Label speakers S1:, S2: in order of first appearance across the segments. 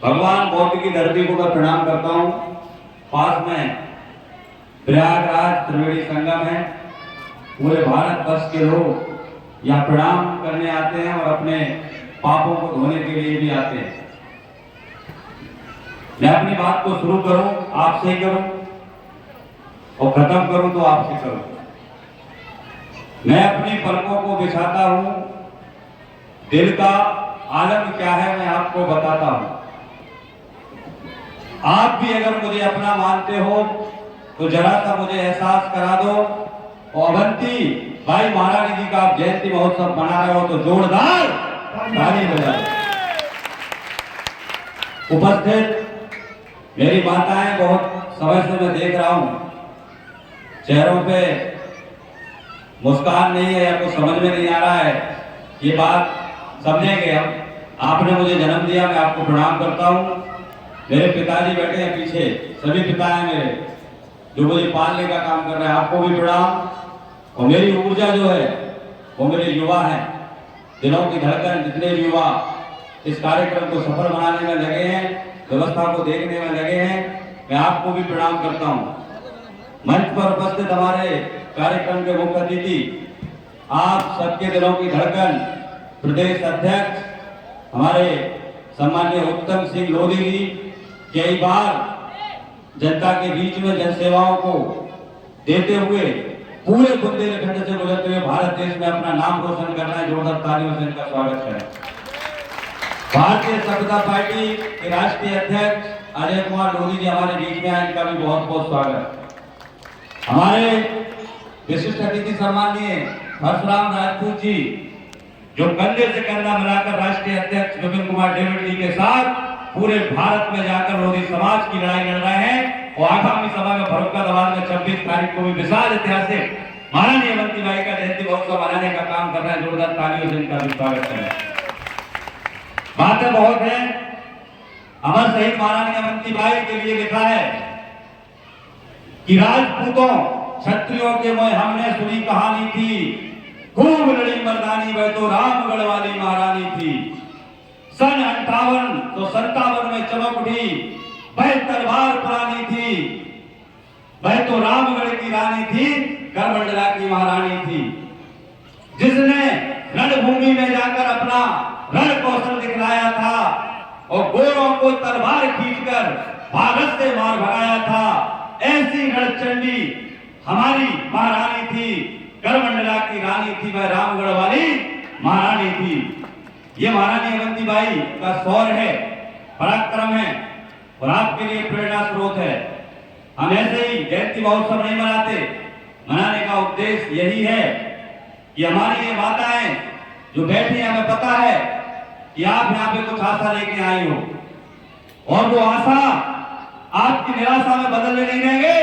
S1: भगवान बौद्ध की धरती को मैं प्रणाम करता हूँ। पास में प्रयागराज त्रिवेणी संगम है। पूरे भारत वर्ष के लोग यहाँ प्रणाम करने आते हैं और अपने पापों को धोने के लिए भी आते हैं। मैं अपनी बात को शुरू करूं आपसे ही करूं और खत्म करूं तो आपसे करूं। मैं अपनी पलकों को बिछाता हूं, दिल का आलम क्या है मैं आपको बताता हूं। आप भी अगर मुझे अपना मानते हो तो जरा सा मुझे एहसास करा दो। और अवंती भाई महारानी जी का आप जयंती महोत्सव मना रहे हो तो जोरदार ताली बजा दो। उपस्थित मेरी माताएं, बहुत समय से मैं देख रहा हूं चेहरों पे मुस्कान नहीं है या कुछ समझ में नहीं आ रहा है। ये बात समझेंगे हम। आपने मुझे जन्म दिया, मैं आपको प्रणाम करता हूं। मेरे पिताजी बैठे हैं पीछे, सभी पिता हैं मेरे जो मुझे पालने का काम कर रहे हैं, आपको भी प्रणाम। और मेरी ऊर्जा जो है वो मेरे युवा हैं, दिलों की धड़कन। जितने युवा इस कार्यक्रम को सफल बनाने में लगे हैं, व्यवस्था को देखने में लगे हैं, मैं आपको भी प्रणाम करता हूं। मंच पर उपस्थित हमारे कार्यक्रम के मुख्य अतिथि, आप सबके दिलों की धड़कन प्रदेश अध्यक्ष हमारे सम्माननीय उत्तम सिंह लोधी जी, कई बार जनता के बीच में जनसेवाओं को देते हुए पूरे बुंदेलखंड से गुजरते हुए भारत देश में अपना नाम रोशन करना है। जोरदार तालियों से इनका स्वागत करें। भारतीय जनता पार्टी के राष्ट्रीय अध्यक्ष अजय कुमार लोधी जी हमारे बीच में आए, इनका भी बहुत बहुत स्वागत। हमारे विशिष्ट अतिथि सम्माननीय परशुराम राजपूत जी, जो कंधे से कंधा मिलाकर राष्ट्रीय अध्यक्ष विपिन कुमार डेविड जी के साथ पूरे भारत में जाकर लोधी समाज की लड़ाई लड़ रहे हैं और आगामी समय में फर्रुखाबाद में 26 तारीख को भी विशाल ऐतिहासिक महारानी अवंती बाई का जयंती महोत्सव मनाने का काम कर रहे हैं। जोरदार तालियों से इनका भी स्वागत करें। बातें बहुत है। अमर शहीद महारानी अवंती बाई के लिए लिखा है कि राजपूतों क्षत्रियों के मोह हमने सुनी कहानी थी, खूब लड़ी मर्दानी वह तो रामगढ़ वाली महारानी थी। सन 5857 में चमक उठी वह तलवार पुरानी थी, वह तो रामगढ़ की रानी थी, गढ़मंडला की महारानी थी। जिसने रणभूमि में जाकर अपना रण कौशल दिखलाया था और गोरों को तलवार खींचकर भारत से मार भगाया था, ऐसी रणचंडी हमारी महारानी थी, गढ़मंडला की रानी थी, वह रामगढ़ वाली महारानी थी। ये महारानी अवंती बाई का शौर्य है, पराक्रम है और आपके लिए प्रेरणा स्रोत है। हम ऐसे ही जयंती महोत्सव नहीं मनाते, मनाने का उद्देश्य यही है कि हमारी ये माताएं जो बैठी हैं, हमें पता है कि आप यहाँ पे कुछ आशा लेके आई हो और वो आशा आपकी निराशा में बदलने नहीं देंगे।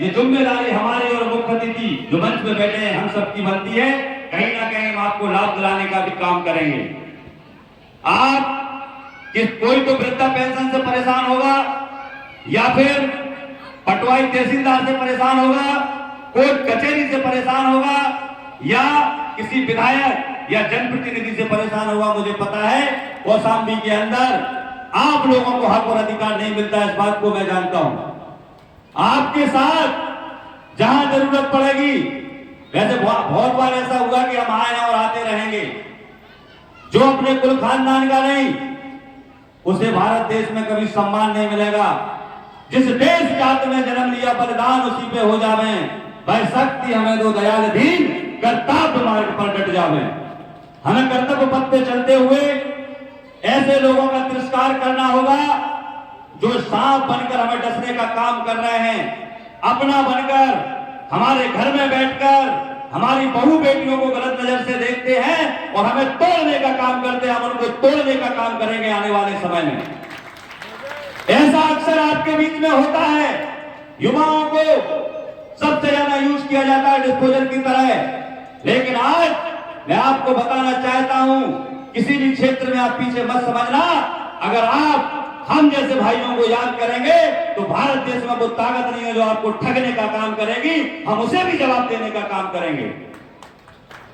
S1: ये जिम्मेदारी हमारी और मुख्य अतिथि जो मंच में बैठे हैं हम सबकी बनती है। कहीं ना कहीं हम आपको लाभ दिलाने का भी काम करेंगे। आप कोई तो वृद्धा पेंशन से परेशान होगा या फिर पटवाई तहसीलदार से परेशान होगा, कोर्ट कचहरी से परेशान होगा या किसी विधायक या जनप्रतिनिधि से परेशान होगा। मुझे पता है कौशाम्बी के अंदर आप लोगों को हक और अधिकार नहीं मिलता है, इस बात को मैं जानता हूं। आपके साथ जहां जरूरत पड़ेगी, वैसे बहुत बार ऐसा हुआ कि हम आए और आते रहेंगे, जो अपने कुल खानदान का नहीं उसे भारत देश में कभी सम्मान नहीं मिलेगा। जिस देश जात में जन्म लिया बलिदान उसी पे हो जावे, भाई शक्ति हमें दो दयाल दीन, कर्तव्य मार्ग पर डट जावे। हमें कर्तव्य पथ पे चलते हुए ऐसे लोगों का तिरस्कार करना होगा जो सांप बनकर हमें डसने का काम कर रहे हैं, अपना बनकर हमारे घर में बैठकर हमारी बहू बेटियों को गलत नजर से देखते हैं और हमें तोड़ने का काम करते हैं। हम उनको तोड़ने का काम करेंगे आने वाले समय में। ऐसा अक्सर आपके बीच में होता है। युवाओं को सबसे ज्यादा यूज किया जाता है डिस्पोजल की तरह, लेकिन आज मैं आपको बताना चाहता हूं, किसी भी क्षेत्र में आप पीछे मत समझना। अगर आप हम जैसे भाइयों को याद करेंगे तो भारत देश में वो ताकत नहीं है जो आपको ठगने का काम करेगी, हम उसे भी जवाब देने का काम करेंगे।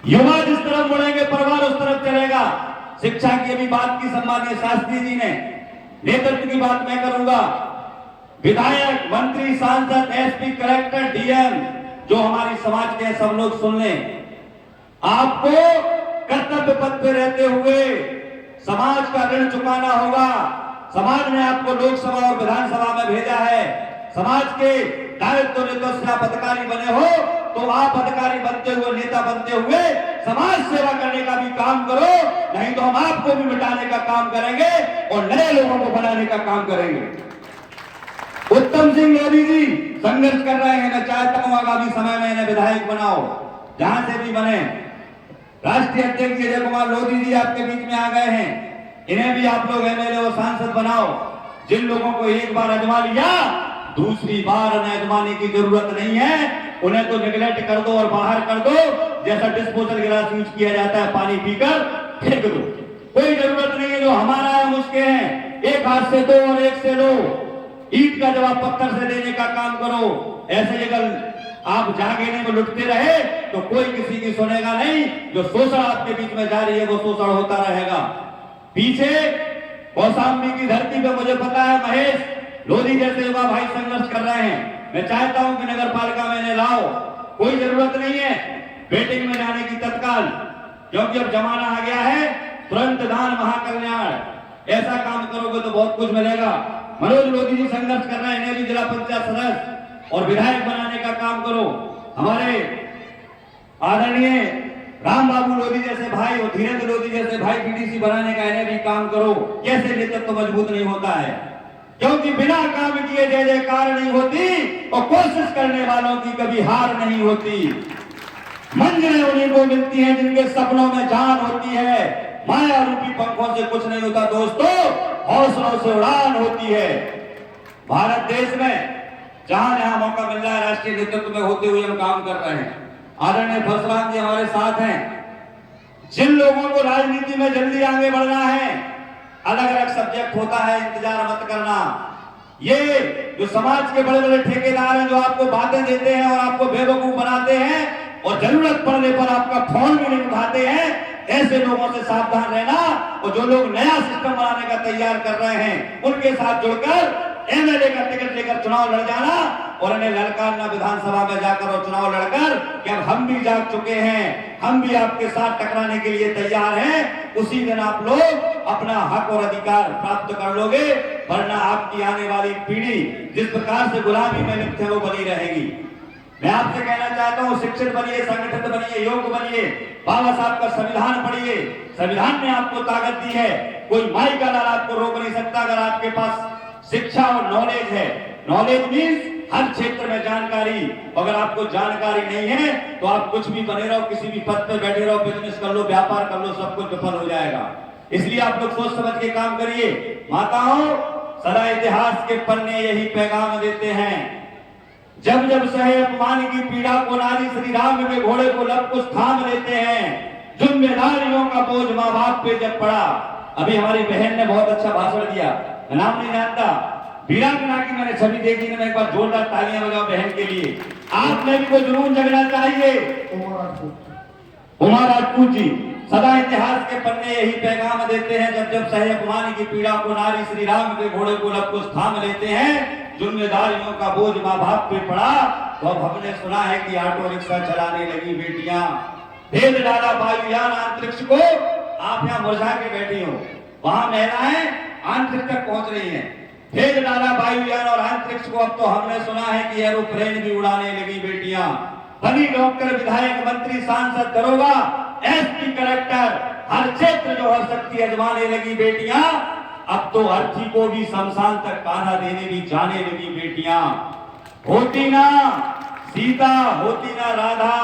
S1: युवा जिस तरफ मुड़ेंगे परिवार उस तरफ चलेगा। शिक्षा की अभी बात की सम्मानीय शास्त्री जी ने, नेतृत्व की बात मैं करूंगा। विधायक, मंत्री, सांसद, एसपी, कलेक्टर, डीएम जो हमारी समाज के सब लोग सुन लें, आपको कर्तव्य पथ पे रहते हुए समाज का ऋण चुकाना होगा। समाज ने आपको लोकसभा और विधानसभा में भेजा है। समाज के दायित्व से आप अधिकारी बने हो तो आप अधिकारी बनते हुए, नेता बनते हुए समाज सेवा करने का भी काम करो, नहीं तो हम आपको भी मिटाने का काम करेंगे और नए लोगों को बनाने का काम करेंगे। उत्तम सिंह लोधी जी संघर्ष कर रहे हैं। मैं चाहता हूं आगामी समय में इन्हें विधायक बनाओ, जहां से भी बने। राष्ट्रीय अध्यक्ष अजय कुमार लोधी जी आपके बीच में आ गए हैं, इन्हें भी आप लोग एमएलए और सांसद बनाओ। जिन लोगों को एक बार आजमा लिया, दूसरी बार उन्हें आजमाने की जरूरत नहीं है। उन्हें तो निगलेक्ट कर दो और बाहर कर दो, जैसा डिस्पोजल गिलास यूज किया जाता है, पानी पीकर फेंक दो। कोई जरूरत नहीं है, जो हमारा है उसके हैं। एक हाथ से दो और एक से लो। ईंट का जवाब पत्थर से देने का काम करो। ऐसे अगर आप जागेने में लुटते रहे तो कोई किसी की सुनेगा नहीं। जो शोषण आपके बीच में जारी है वो शोषण होता रहेगा। पीछे कौशाम्बी की धरती पे मुझे पता है महेश लोधी जैसे युवा भाई संघर्ष कर रहे हैं। मैं चाहता हूं कि नगर पालिका में इन्हें लाओ। कोई जरूरत नहीं है वेटिंग में जाने की तत्काल, क्योंकि अब जमाना आ गया है तुरंत दान महाकल्याण। ऐसा काम करोगे तो बहुत कुछ मिलेगा। मनोज लोधी जी संघर्ष कर रहे हैं, इन्हें भी जिला पंचायत सदस्य और विधायक बनाने का काम करो। हमारे आदरणीय राम बाबू लोधी जैसे भाई और धीरेन्द्र लोधी जैसे भाई पीडीसी बनाने का इन्हें भी काम करो। कैसे नेतृत्व तो मजबूत नहीं होता है, क्योंकि बिना काम किए जय जयकार नहीं होती और कोशिश करने वालों की कभी हार नहीं होती। मंजिलें उन्हीं को मिलती हैं जिनके सपनों में जान होती है। माया रूपी पंखों से कुछ नहीं होता दोस्तों, हौसलों से उड़ान होती है। भारत देश में जहां जहां मौका मिल रहा है राष्ट्रीय नेतृत्व में होते हुए हम काम कर रहे हैं। आदरणीय परशुराम जी हमारे साथ हैं। जिन लोगों को राजनीति में जल्दी आगे बढ़ना है, अलग अलग सब्जेक्ट होता है, इंतजार मत करना। ये जो समाज के बड़े बड़े ठेकेदार हैं जो आपको बातें देते हैं और आपको बेवकूफ बनाते हैं और जरूरत पड़ने पर आपका फोन भी नहीं उठाते हैं, ऐसे लोगों से सावधान रहना। और जो लोग नया सिस्टम बनाने का तैयार कर रहे हैं उनके साथ जुड़कर एमएलए का टिकट लेकर चुनाव लड़ जाना और इन्हें ललकारना विधानसभा में जाकर और चुनाव लड़कर कि अब हम भी जाग चुके हैं, हम भी आपके साथ टकराने के लिए तैयार हैं। उसी दिन आप लोग अपना हक और अधिकार प्राप्त कर लोगे, वरना आपकी आने वाली पीढ़ी जिस प्रकार से गुलामी में लिप्त है वो बनी रहेगी। मैं आपसे कहना चाहता हूं, शिक्षित बनिए, संगठित बनिए, योग्य बनिए, बाबा साहब का संविधान पढ़िए। संविधान ने आपको ताकत दी है, कोई माई का लाल आपको रोक नहीं सकता। अगर आपके पास शिक्षा और नॉलेज है, नॉलेज मीन्स हर क्षेत्र में जानकारी। अगर आपको जानकारी नहीं है तो आप कुछ भी बने रहो, किसी भी पद पे बैठे रहो, बिजनेस कर लो, व्यापार कर लो, सब कुछ विफल हो जाएगा। इसलिए आप लोग सोच समझ के काम करिए। माताओं, सदा इतिहास के पन्ने यही पैगाम देते हैं, जब जब सहे अपमान की पीड़ा को नारी श्री राम में घोड़े को लब कुछ थाम लेते हैं। जिम्मेदारियों का बोझ माँ बाप पे जब पड़ा। अभी हमारी बहन ने बहुत अच्छा भाषण दिया, मैं नाम नहीं जानता, वीरांगना की मैंने छवि देखी ना, मैं एक बार जोरदार तालियां बजाओ बहन के लिए। आप में भी कोई जुनून जगना चाहिए। उमा राजपूत जी, सदा इतिहास के पन्ने यही पैगाम देते हैं, जब जब सहे अपमान की पीड़ा को नारी श्री राम के घोड़े को लब कुछ थाम लेते हैं। जिम्मेदारियों का बोझ माँ बाप पे पड़ा तो अब हमने सुना है कि ऑटो रिक्शा चलाने लगी बेटियां। भेज डाला वायुयान अंतरिक्ष को। आप यहाँ मुरझा के बैठी हो, वहां महिलाएं अंतरिक्ष तक पहुंच रही हैं। भेज डाला वायुयान और अंतरिक्ष को। अब तो हमने सुना है कि एरोप्लेन भी उड़ाने लगी बेटियां। बनी डॉक्टर, विधायक, मंत्री, सांसद, दरोगा, एसपी, कलेक्टर, हर क्षेत्र जो हर शक्ति अजमाने लगी बेटियां। अब तो अर्थी को भी शमशान तक कान्हा देने भी जाने लगी बेटियां। होती ना सीता, होती ना राधा,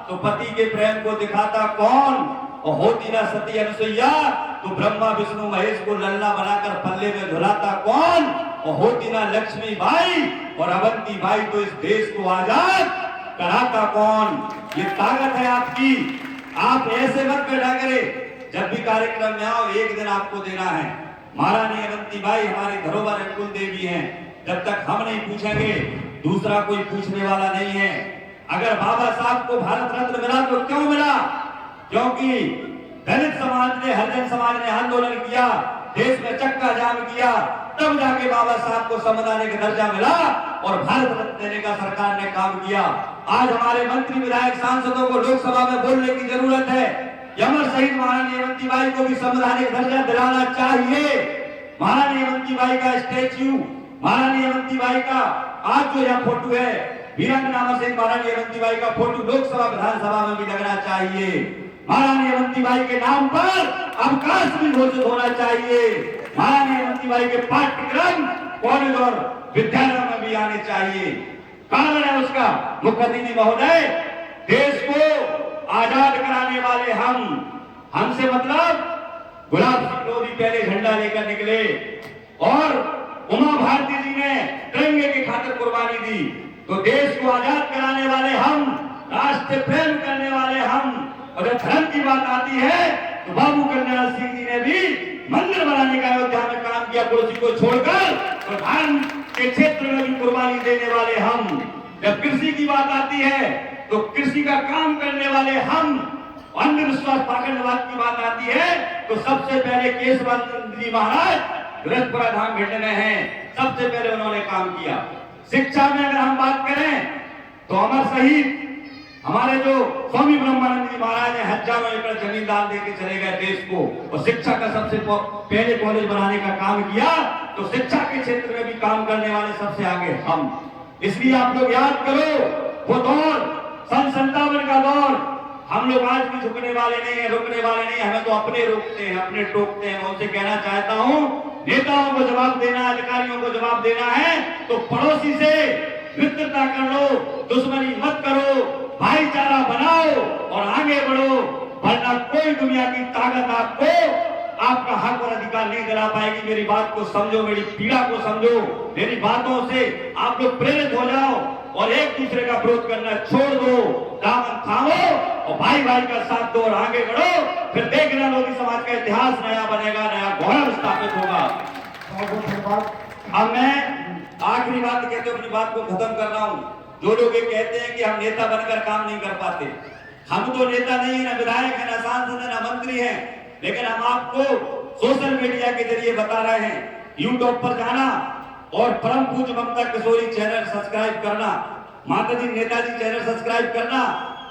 S1: तो पति के प्रेम को दिखाता कौन? और होती ना सती अनुसुईया, तो ब्रह्मा विष्णु महेश को लल्ला बनाकर पल्ले में झुलाता कौन? और होती ना लक्ष्मी बाई और अवंती बाई, तो इस देश को आजाद कराता कौन? ये ताकत है आपकी। आप ऐसे मत बैठा करे, जब भी कार्यक्रम में आओ एक दिन आपको देना है। महारानी अवंती बाई हमारी धरोहर है, कुल देवी हैं। जब तक हम नहीं पूछेंगे दूसरा कोई पूछने वाला नहीं है। अगर बाबा साहब को भारत रत्न मिला तो क्यों मिला? क्योंकि दलित समाज ने, हरिजन समाज ने आंदोलन किया, देश में चक्का जाम किया, तब जाके बाबा साहब को संवैधानिक दर्जा मिला और भारत रत्न देने का सरकार ने काम किया। आज हमारे मंत्री विधायक सांसदों को लोकसभा में बोलने की जरूरत है। अमर शहीद महारानी हेमंती बाई को भी संवैधानिक दर्जा दिलाना चाहिए। महारानी हेमंती बाई का स्टैच्यू, महारानी हेमंती बाई का आज जो यह फोटो है, वीरांगना अमर शहीद महारानी हेमंती बाई का फोटो लोकसभा विधानसभा में भी लगना चाहिए। महारानी हेमंती बाई के नाम पर अवकाश भी घोषित होना चाहिए। महारानी हेमंती बाई के पाठ्यक्रम कॉलेज और विद्यालयों में भी आने चाहिए। कारण है उसका, मुख्य अतिथि महोदय, देश को आजाद कराने वाले हमसे मतलब गुलाब सिंह लोधी पहले झंडा लेकर निकले और उमा भारती जी ने तिरंगे की खातिर कुर्बानी दी। तो देश को आजाद कराने वाले हम, राष्ट्र प्रेम करने वाले हम, और जब धर्म की बात आती है तो बाबू कल्याण सिंह जी ने भी मंदिर बनाने का अयोध्या में काम किया, कुर्सी को छोड़कर, और धर्म के क्षेत्र में भी कुर्बानी देने वाले हम। जब कृषि की बात आती है तो कृषि का काम करने वाले हम। अंधविश्वास पाखंडवाद की बात आती है तो सबसे पहले केशवानंद जी महाराज रजपुरा धाम भेटने में हैं, सबसे पहले उन्होंने काम किया। शिक्षा में अगर हम बात करें तो अमर शहीद हमारे जो स्वामी ब्रह्मानंद जी महाराज ने हजारों एकड़ जमीन दान देके चले गए देश को, और शिक्षा का सबसे पहले कॉलेज बनाने का काम किया। तो शिक्षा के क्षेत्र में भी काम करने वाले सबसे आगे हम। इसलिए आप लोग याद करो वो दौर, सन 57 का दौर। हम लोग आज भी झुकने वाले नहीं है, रुकने वाले नहीं, हमें तो अपने रोकते हैं, अपने टोकते हैं। मैं उनसे कहना चाहता हूँ, नेताओं को जवाब देना, अधिकारियों को जवाब देना है तो पड़ोसी से मित्रता कर लो, दुश्मनी मत करो, भाईचारा बनाओ और आगे बढ़ो, वरना कोई दुनिया की ताकत आपको आपका हक और अधिकार नहीं दिला पाएगी। मेरी बात को समझो, मेरी पीड़ा को समझो, मेरी बातों से आप लोग प्रेरित हो जाओ और एक दूसरे का विरोध करना छोड़ दो, दामन थामो और भाई भाई का साथ दो और आगे बढ़ो। फिर देखना लोधी समाज का इतिहास नया बनेगा, नया गौरव स्थापित होगा। अब मैं आखिरी बात कहते हुए अपनी बात को खत्म कर रहा हूँ। जो लोग ये कहते हैं कि हम नेता बनकर काम नहीं कर पाते, हम तो नेता नहीं है, ना विधायक है, ना सांसद है, ना मंत्री है, लेकिन हम आपको सोशल मीडिया के जरिए बता रहे हैं। यूट्यूब पर जाना और परम पूज्य ममता किशोरी चैनल सब्सक्राइब करना, माताजी नेताजी चैनल सब्सक्राइब करना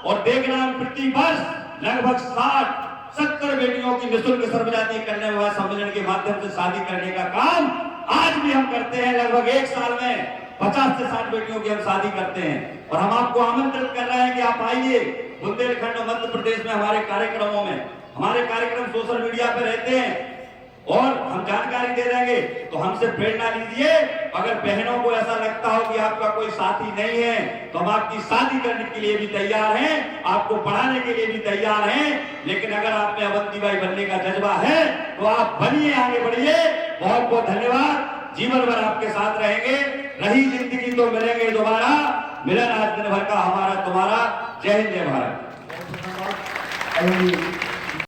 S1: और देखना प्रति वर्ष लगभग 60-70 बेटियों की निःशुल्क सर्वजातीय कन्या विवाह सम्मेलन के माध्यम से शादी करने का काम आज भी हम करते हैं। लगभग एक साल में 50 से 60 बेटियों की हम शादी करते हैं और हम आपको आमंत्रित कर रहे हैं कि आप आइए बुंदेलखंड और मध्य प्रदेश में हमारे कार्यक्रमों में। हमारे कार्यक्रम सोशल मीडिया पर रहते हैं और हम जानकारी दे देंगे, तो हमसे प्रेरणा लीजिए। अगर बहनों को ऐसा लगता हो कि आपका कोई साथी नहीं है तो हम आपकी शादी करने के लिए भी तैयार हैं, आपको पढ़ाने के लिए भी तैयार हैं। लेकिन अगर आप में अवंतीबाई बनने का जज्बा है तो आप बनिए, आगे बढ़िए। बहुत बहुत धन्यवाद। जीवन भर आपके साथ रहेंगे। रही जिंदगी तो मिलेंगे दोबारा। मिलन आज दिन भर का हमारा तुम्हारा। जय हिंद, जय भारत।